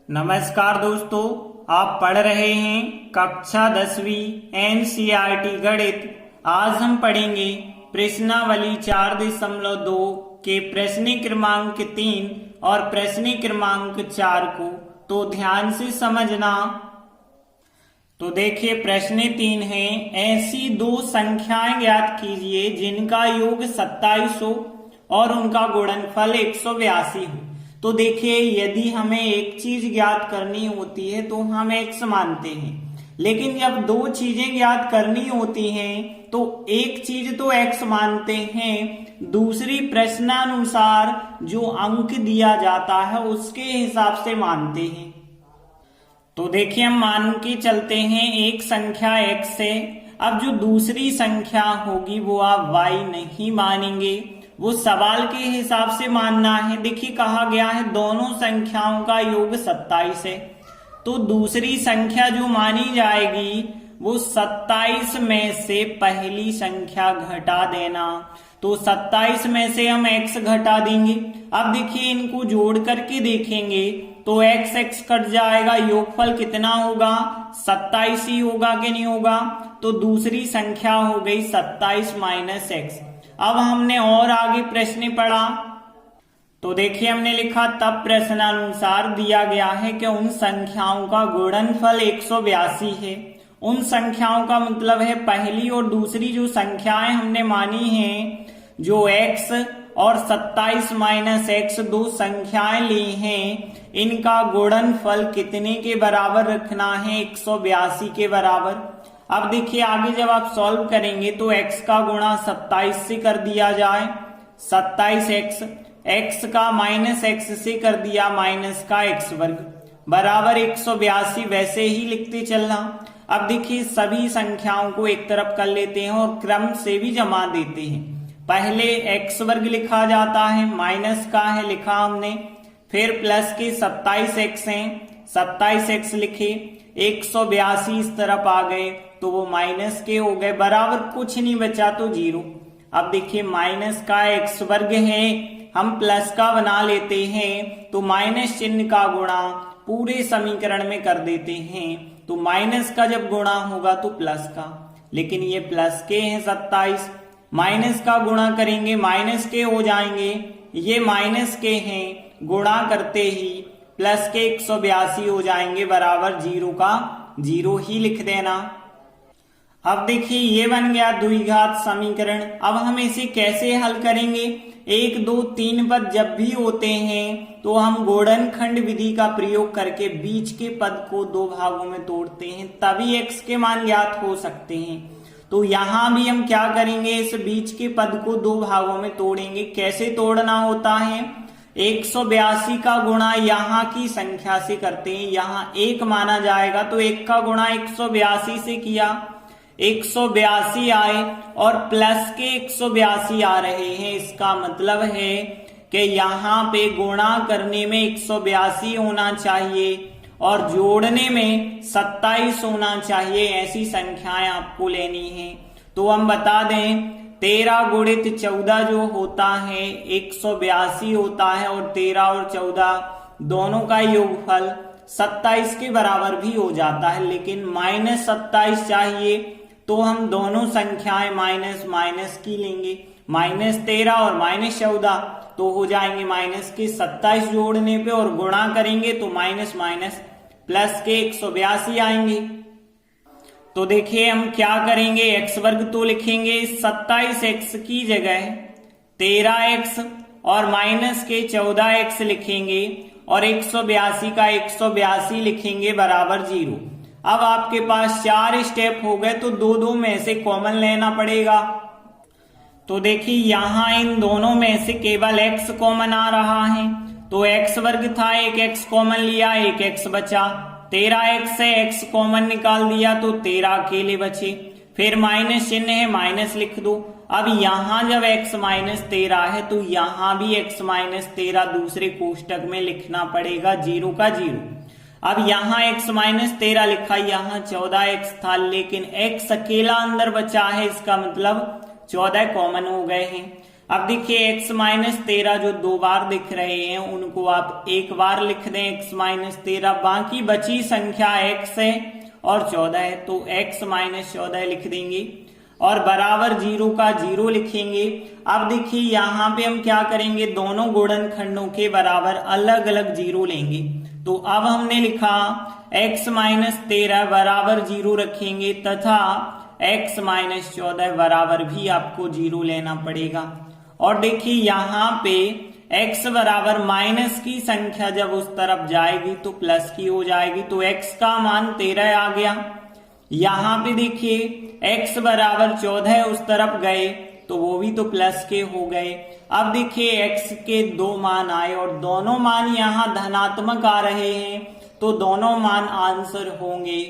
नमस्कार दोस्तों, आप पढ़ रहे हैं कक्षा 10वीं एनसीईआरटी गणित। आज हम पढ़ेंगे प्रश्नावली 4.2 के प्रश्न क्रमांक 3 और प्रश्न क्रमांक 4 को। तो ध्यान से समझना। तो देखिए, प्रश्न 3 है, ऐसी दो संख्याएं ज्ञात कीजिए जिनका योग 27 हो और उनका गुणनफल 182 हो। तो देखिए, यदि हमें एक चीज ज्ञात करनी होती है तो हम x मानते हैं, लेकिन जब दो चीजें ज्ञात करनी होती हैं तो एक चीज तो x मानते हैं, दूसरी प्रश्नानुसार जो अंक दिया जाता है उसके हिसाब से मानते हैं। तो देखिए, हम मान के चलते हैं एक संख्या x है। अब जो दूसरी संख्या होगी वो आप y नहीं मानेंगे, वो सवाल के हिसाब से मानना है। देखिए, कहा गया है दोनों संख्याओं का योग 27 है, तो दूसरी संख्या जो मानी जाएगी वो 27 में से पहली संख्या घटा देना। तो 27 में से हम x घटा देंगे। अब देखिए, इनको जोड़ करके देखेंगे तो x कट जाएगा, योगफल कितना होगा, 27 ही होगा कि नहीं होगा। तो दूसरी संख्या हो गई 27 माइनस x। अब हमने और आगे प्रश्न पढ़ा तो देखिए, हमने लिखा तब प्रश्नानुसार दिया गया है कि उन संख्याओं का गुणनफल 182 है। उन संख्याओं का मतलब है पहली और दूसरी जो संख्याएं हमने मानी हैं, जो x और 27 माइनस x दो संख्याएं ली हैं, इनका गुणनफल कितने के बराबर रखना है, 182 के बराबर। अब देखिए, आगे जब आप सॉल्व करेंगे तो x का गुणा 27 से कर दिया जाए, 27x, x का माइनस x से कर दिया माइनस का x वर्ग बराबर 182, वैसे ही लिखते चलना। अब देखिए, सभी संख्याओं को एक तरफ कर लेते हैं और क्रम से भी जमा देते हैं। पहले x वर्ग लिखा जाता है, माइनस का है लिखा हमने, फिर प्लस के 27x हैं, 27x लिखे, 182 इस तरफ आ गए तो वो माइनस के हो गए, बराबर कुछ नहीं बचा तो 0। अब देखिए, माइनस का x वर्ग है, हम प्लस का बना लेते हैं तो माइनस चिन्ह का गुणा पूरे समीकरण में कर देते हैं। तो माइनस का जब गुणा होगा तो प्लस का, लेकिन ये प्लस के हैं 27, माइनस का गुणा करेंगे माइनस के हो जाएंगे, ये माइनस के हैं, गुणा करते ही प्लस के 182 हो जाएंगे, बराबर 0 का 0 ही लिख देना। अब देखिए, ये बन गया द्विघात समीकरण। अब हम इसे कैसे हल करेंगे, 1 2 3 पद जब भी होते हैं तो हम गुणनखंड विधि का प्रयोग करके बीच के पद को दो भागों में तोड़ते हैं, तभी x के मान ज्ञात हो सकते हैं। तो यहां भी हम क्या करेंगे, इस बीच के पद को दो भागों में तोड़ेंगे। कैसे तोड़ना होता है, 182 का गुणा यहाँ की संख्या से करते हैं, यहाँ 1 माना जाएगा तो 1 का गुणा 182 से किया, 182 आए और प्लस के 182 आ रहे हैं। इसका मतलब है कि यहाँ पे गुणा करने में 182 होना चाहिए और जोड़ने में 27 होना चाहिए। ऐसी संख्याएं आपको लेनी है। तो हम बता दें, 13 गुणित 14 जो होता है 182 होता है, और 13 और 14 दोनों का योगफल 27 के बराबर भी हो जाता है, लेकिन माइनस 27 चाहिए तो हम दोनों संख्याएं माइनस माइनस की लेंगे, माइनस 13 और माइनस 14 तो हो जाएंगे माइनस के 27 जोड़ने पे, और गुणा करेंगे तो माइनस माइनस प्लस के 182 आएंगे। तो देखिए, हम क्या करेंगे, x वर्ग तो लिखेंगे 27x की जगह 13x और माइनस के 14x लिखेंगे और 182 का 182 लिखेंगे बराबर 0। अब आपके पास 4 स्टेप हो गए तो दो दो में से कॉमन लेना पड़ेगा। तो देखिए, यहां इन दोनों में से केवल x कॉमन आ रहा है, तो x वर्ग था, एक x कॉमन लिया, एक x बचा, 13x से x कॉमन निकाल दिया तो 13 अकेले बचे, फिर माइनस चिन्ह है, माइनस लिख दो। अब यहां जब x माइनस 13 है तो यहां भी x माइनस 13 दूसरे कोष्टक में लिखना पड़ेगा, 0 का 0। अब यहाँ x माइनस 13 लिखा, यहाँ 14x था, लेकिन x अकेला अंदर बचा है, इसका मतलब 14 कॉमन हो गए हैं। अब देखिए x माइनस 13 जो 2 बार दिख रहे हैं उनको आप एक बार लिख दें x माइनस 13, बाकी बची संख्या x है और 14 है तो x माइनस 14 लिख देंगे और बराबर 0 का 0 लिखेंगे। अब देखिए यहाँ पे हम क्या करेंगे, दोनों गुणनखंडों के बराबर अलग अलग 0 लेंगे। तो अब हमने लिखा x माइनस 13 बराबर 0 रखेंगे तथा x माइनस 14 बराबर भी आपको 0 लेना पड़ेगा। और देखिए यहाँ पे x बराबर माइनस की संख्या जब उस तरफ जाएगी तो प्लस की हो जाएगी, तो x का मान 13 आ गया। यहाँ पे देखिए x बराबर 14 उस तरफ गए तो वो भी तो प्लस के हो गए। अब देखिए x के 2 मान आए और दोनों मान यहाँ धनात्मक आ रहे हैं तो दोनों मान आंसर होंगे।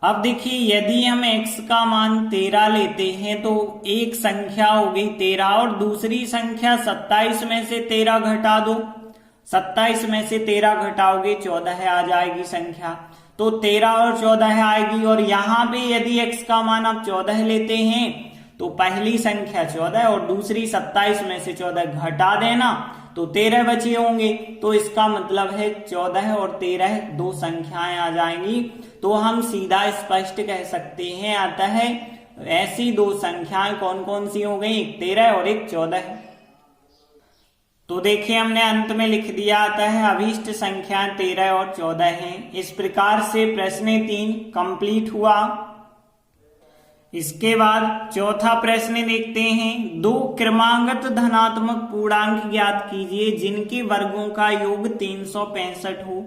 अब देखिए यदि हम x का मान 13 लेते हैं तो एक संख्या हो गई 13 और दूसरी संख्या 27 में से 13 घटा दो, 27 में से 13 घटाओगे 14 आ जाएगी संख्या, तो 13 और 14 आएगी। और यहाँ पे यदि x का मान आप 14 लेते हैं तो पहली संख्या 14 और दूसरी 27 में से 14 घटा देना तो 13 बचे होंगे। तो इसका मतलब है 14 और 13 दो संख्याएं आ जाएंगी। तो हम सीधा स्पष्ट कह सकते हैं अतः ऐसी दो संख्याएं कौन कौन सी हो गई, एक 13 और एक 14। तो देखिए हमने अंत में लिख दिया अतः अभीष्ट संख्याएं 13 और 14 हैं। इस प्रकार से प्रश्न 3 कंप्लीट हुआ। इसके बाद चौथा प्रश्न देखते हैं। दो क्रमागत धनात्मक पूर्णांक ज्ञात कीजिए जिनके वर्गों का योग 365 हो।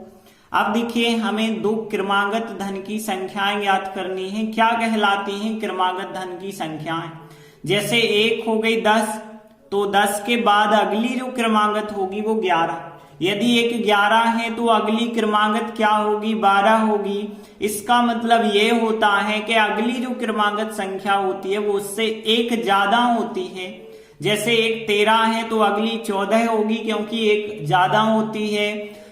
अब देखिए हमें दो क्रमागत धन की संख्याएं ज्ञात करनी है। क्या कहलाती हैं क्रमागत धन की संख्याएं? जैसे एक हो गई 10, तो 10 के बाद अगली जो क्रमागत होगी वो 11। यदि एक 11 है तो अगली क्रमागत क्या होगी, 12 होगी। इसका मतलब ये होता है कि अगली जो क्रमागत संख्या होती है वो उससे एक ज्यादा होती है। जैसे एक 13 है तो अगली 14 होगी क्योंकि एक ज्यादा होती है।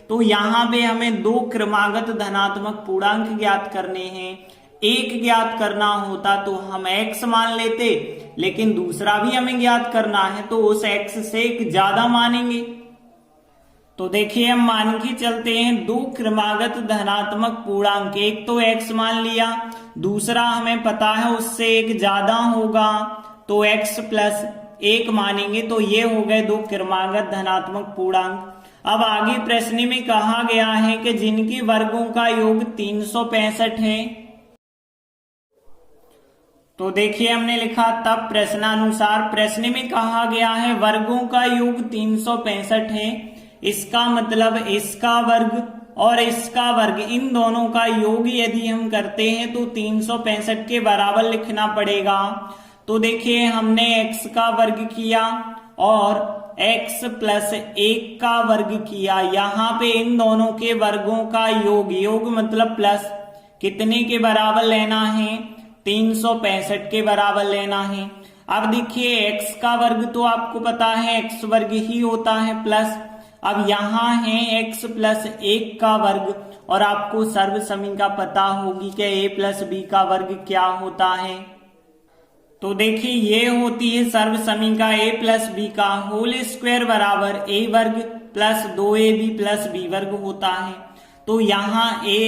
तो यहाँ पे हमें दो क्रमागत धनात्मक पूर्णांक ज्ञात करने हैं। एक ज्ञात करना होता तो हम x मान लेते, लेकिन दूसरा भी हमें ज्ञात करना है तो उस x से एक ज्यादा मानेंगे। तो देखिए हम मान के चलते हैं दो क्रमागत धनात्मक पूर्णांक, एक तो x मान लिया, दूसरा हमें पता है उससे एक ज्यादा होगा तो x प्लस 1 मानेंगे। तो ये हो गए दो क्रमागत धनात्मक पूर्णांक। अब आगे प्रश्न में कहा गया है कि जिनके वर्गों का योग 365 है। तो देखिए हमने लिखा तब प्रश्नानुसार प्रश्न में कहा गया है वर्गों का योग 365 है। इसका मतलब इसका वर्ग और इसका वर्ग इन दोनों का योग यदि हम करते हैं तो 365 के बराबर लिखना पड़ेगा। तो देखिए हमने x का वर्ग किया और x प्लस 1 का वर्ग किया। यहाँ पे इन दोनों के वर्गों का योग, योग मतलब प्लस, कितने के बराबर लेना है, 365 के बराबर लेना है। अब देखिए x का वर्ग तो आपको पता है x वर्ग ही होता है प्लस, अब यहाँ है x प्लस 1 का वर्ग और आपको सर्वसमीका पता होगी कि a प्लस b का वर्ग क्या होता है। तो देखिए ये होती है सर्वसमीका a प्लस b का होल स्क्वायर बराबर a वर्ग प्लस 2ab प्लस b वर्ग होता है। तो यहाँ a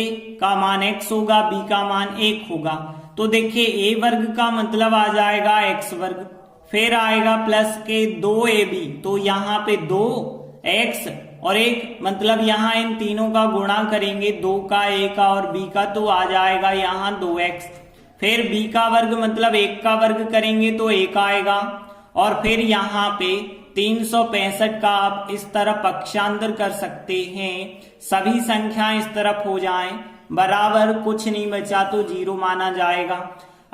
का मान x होगा, b का मान 1 होगा। तो देखिए a वर्ग का मतलब आ जाएगा x वर्ग, फिर आएगा प्लस के 2ab, तो यहाँ पे 2x और 1 मतलब यहाँ इन तीनों का गुणा करेंगे, 2 का, a का और b का, तो आ जाएगा यहाँ 2x। फिर b का वर्ग मतलब 1 का वर्ग करेंगे तो 1 आएगा। और फिर यहाँ पे 365 का आप इस तरफ पक्षांतर कर सकते हैं, सभी संख्याएं इस तरफ हो जाएं, बराबर कुछ नहीं बचा तो 0 माना जाएगा।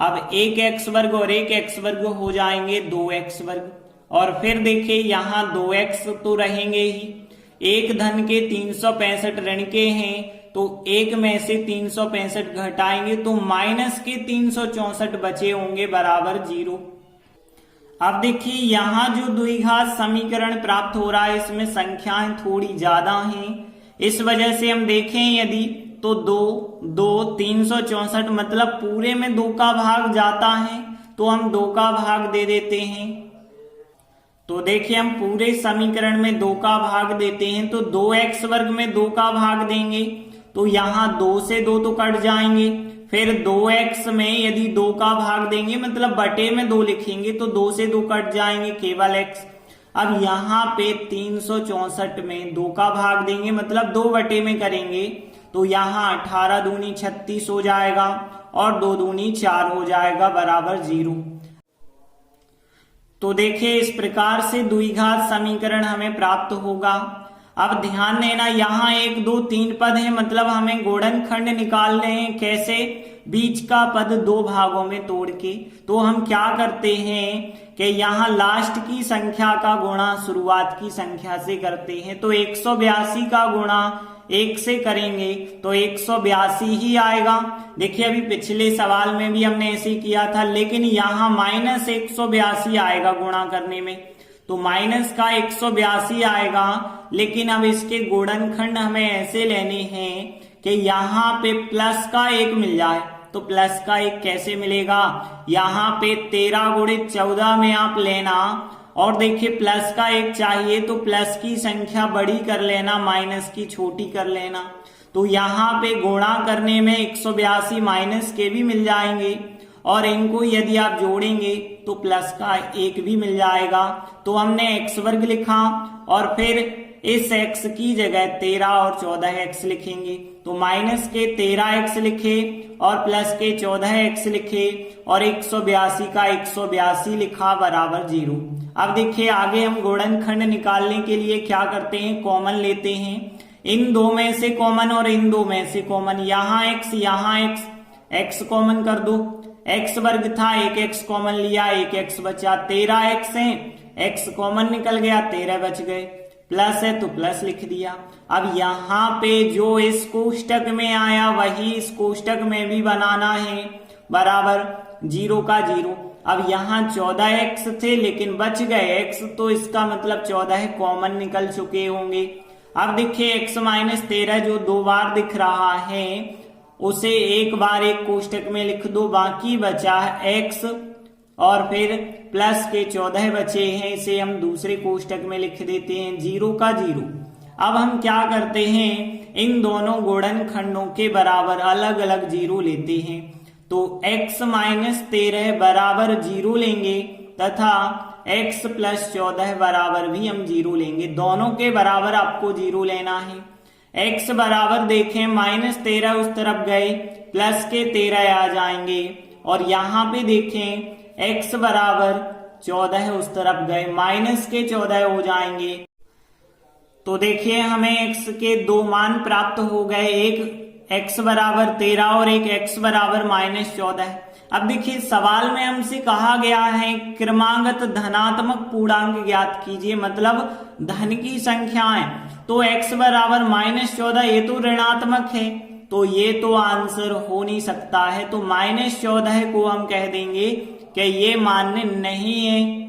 अब एक x वर्ग और एक x वर्ग हो जाएंगे 2x वर्ग। और फिर देखिए यहाँ 2x तो रहेंगे ही, एक धन के 365 ऋण के हैं तो एक में से 365 घटाएंगे तो माइनस के 364 बचे होंगे बराबर 0। अब देखिए यहाँ जो द्विघात समीकरण प्राप्त हो रहा है इसमें संख्याएं थोड़ी ज्यादा हैं, इस वजह से हम देखें यदि तो 2 364 मतलब पूरे में 2 का भाग जाता है तो हम 2 का भाग दे देते हैं। तो देखिए हम पूरे समीकरण में 2 का भाग देते हैं, तो 2x वर्ग में 2 का भाग देंगे तो यहाँ 2 से 2 तो कट जाएंगे। फिर 2x में यदि 2 का भाग देंगे मतलब बटे में 2 लिखेंगे तो 2 से 2 कट जाएंगे, केवल x। अब यहाँ पे 364 में 2 का भाग देंगे मतलब 2 बटे में करेंगे तो यहाँ 18 दूनी 36 हो जाएगा और 2 दूनी 4 हो जाएगा बराबर 0। तो देखिए इस प्रकार से द्विघात समीकरण हमें प्राप्त होगा। अब ध्यान देना यहाँ 1 2 3 पद है, मतलब हमें गुणनखंड निकालने हैं। कैसे? बीच का पद 2 भागों में तोड़ के। तो हम क्या करते हैं कि यहाँ लास्ट की संख्या का गुणा शुरुआत की संख्या से करते हैं। तो 182 का गुणा 1 से करेंगे तो 182 ही आएगा। देखिए अभी पिछले सवाल में भी हमने ऐसे किया था, लेकिन यहाँ -182 आएगा गुणा करने में, तो माइनस का 182 आएगा। लेकिन अब इसके गुणनखंड हमें ऐसे लेने हैं कि यहाँ पे प्लस का 1 मिल जाए। तो प्लस का 1 कैसे मिलेगा? यहाँ पे 13 गुणित 14 में आप लेना, और देखिए प्लस का 1 चाहिए तो प्लस की संख्या बड़ी कर लेना, माइनस की छोटी कर लेना। तो यहाँ पे गुणा करने में 182 माइनस के भी मिल जाएंगे, और इनको यदि आप जोड़ेंगे तो प्लस का 1 भी मिल जाएगा। तो हमने x वर्ग लिखा और फिर इस x की जगह 13 और 14x लिखेंगे। तो माइनस के 13x लिखे और प्लस के 14x लिखे और 182 का 182 लिखा बराबर 0। अब देखिए आगे हम गुणनखंड निकालने के लिए क्या करते हैं, कॉमन लेते हैं। इन 2 में से कॉमन और इन 2 में से कॉमन, यहाँ x कॉमन कर दो। x वर्ग था, 1x कॉमन लिया, 1x बचा, 13x है, x कॉमन निकल गया, 13 बच गए। प्लस है तो प्लस लिख दिया। अब यहाँ पे जो इस कोष्टक में आया वही इस कोष्टक में भी बनाना है, बराबर 0 का 0। अब यहाँ 14x थे लेकिन बच गए x, तो इसका मतलब 14 कॉमन निकल चुके होंगे। अब देखिए x - 13 जो 2 बार दिख रहा है उसे एक बार एक कोष्टक में लिख दो, बाकी बचा है x और फिर प्लस के 14 बचे हैं, इसे हम दूसरे कोष्टक में लिख देते हैं 0 का 0। अब हम क्या करते हैं, इन दोनों गुणनखंडों के बराबर अलग अलग 0 लेते हैं। तो x - 13 बराबर 0 लेंगे तथा x + 14 बराबर भी हम 0 लेंगे। दोनों के बराबर आपको 0 लेना है। x बराबर देखें -13 उस तरफ गए, प्लस के 13 आ जाएंगे, और यहाँ पे देखें x बराबर 14 उस तरफ गए, माइनस के 14 हो जाएंगे। तो देखिए हमें x के 2 मान प्राप्त हो गए, एक x बराबर 13 और एक x बराबर -14। अब देखिए सवाल में हमसे कहा गया है क्रमागत धनात्मक पूर्णांक ज्ञात कीजिए, मतलब धन की संख्याएं। तो x बराबर -14 ये तो ऋणात्मक है, तो ये तो आंसर हो नहीं सकता है। तो -14 को हम कह देंगे कि ये मान्य नहीं है।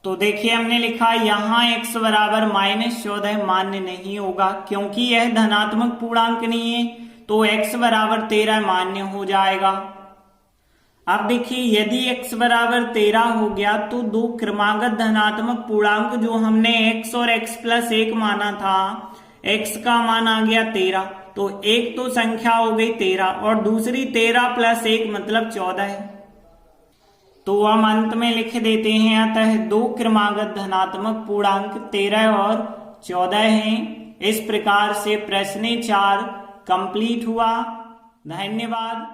तो देखिए हमने लिखा यहाँ x बराबर -14 मान्य नहीं होगा क्योंकि यह धनात्मक पूर्णांक नहीं है। तो x बराबर 13 मान्य हो जाएगा। अब देखिए यदि x बराबर 13 हो गया तो 2 क्रमागत धनात्मक पूर्णांक जो हमने x और x + 1 माना था, x का मान आ गया 13, तो एक तो संख्या हो गई 13 और दूसरी 13 + 1 मतलब 14 है। तो हम अंत में लिख देते हैं, अतः 2 क्रमागत धनात्मक पूर्णांक 13 और 14 हैं। इस प्रकार से प्रश्न 4 कंप्लीट हुआ। धन्यवाद।